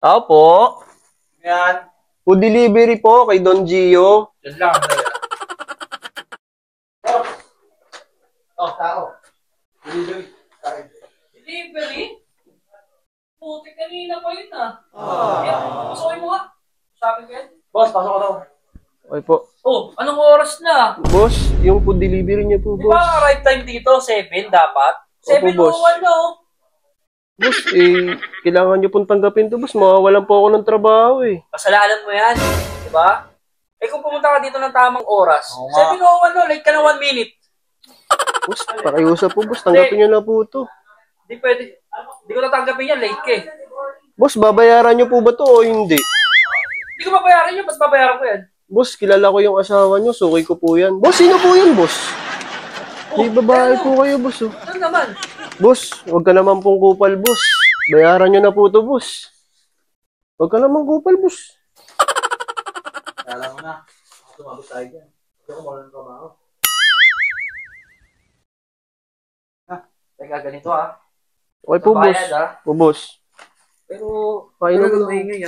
Tao po. Yan. Food delivery po kay Don Gio. Yan lang. Tao. Delivery. Delivery? Puti kanina pa yun Pasukin mo nga. Sabi ko yan. Boss, pasok ko daw. Okay po. Oh, anong oras na? Boss, yung food delivery niya po, Di ba boss. arrive time dito? 7 dapat? Opo, 7:01 boss. na oh. Boss, kailangan niyo pong tanggapin to, boss. Mawawalan po ako ng trabaho, eh. Kasalanan mo yan. Di ba? Eh kung pumunta ka dito ng tamang oras, Oo nga. 7:01 no, late ka na 1 minute. Boss, pakiusap po, boss. Tanggapin niyo na po to. Di pwede. Di ko tatanggapin yan, late ka eh. Boss, babayaran niyo po ba to o hindi? Hindi ko mabayaran yun, ba't babayaran ko yan? Boss, kilala ko yung asawa niyo. Suki ko po yan. Boss, sino po yan, boss? May babae po kayo, boss, oh. Ano naman? Boss, huwag ka naman pong kupal, boss. Bayaran niyo na po to, boss. Huwag ka naman kupal, boss. Kala mo na. Tumabot tayo dyan. Hindi ako mawala ng trabaho. Teka, ganito ah. Okay po, boss. Bayad, ah. Po, boss. Pero, Painom talagang mo. maingay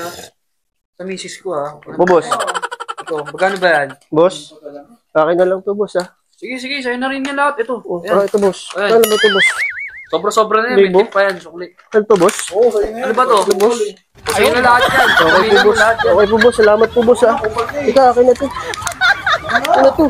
sa misis ko Po, boss. Ito, magkano ba yan? Boss, akin na lang to, boss, ah. Sige, sa'yo na rin yan lahat. Ito, Oh, ayan. ito, boss. Ayan. Ano ba to, boss? Sobra-sobra na yan, Libo? may tip pa yan, sukli. Ano to, boss? Oo, sa'yo na yan. Ano ba to? Ano, boss? Sa'yo na lahat yan. Okay po, Sabihin mo boss. lahat yan. Okay po, boss. Salamat po, boss, ah. Ika, akin na to. Ano to?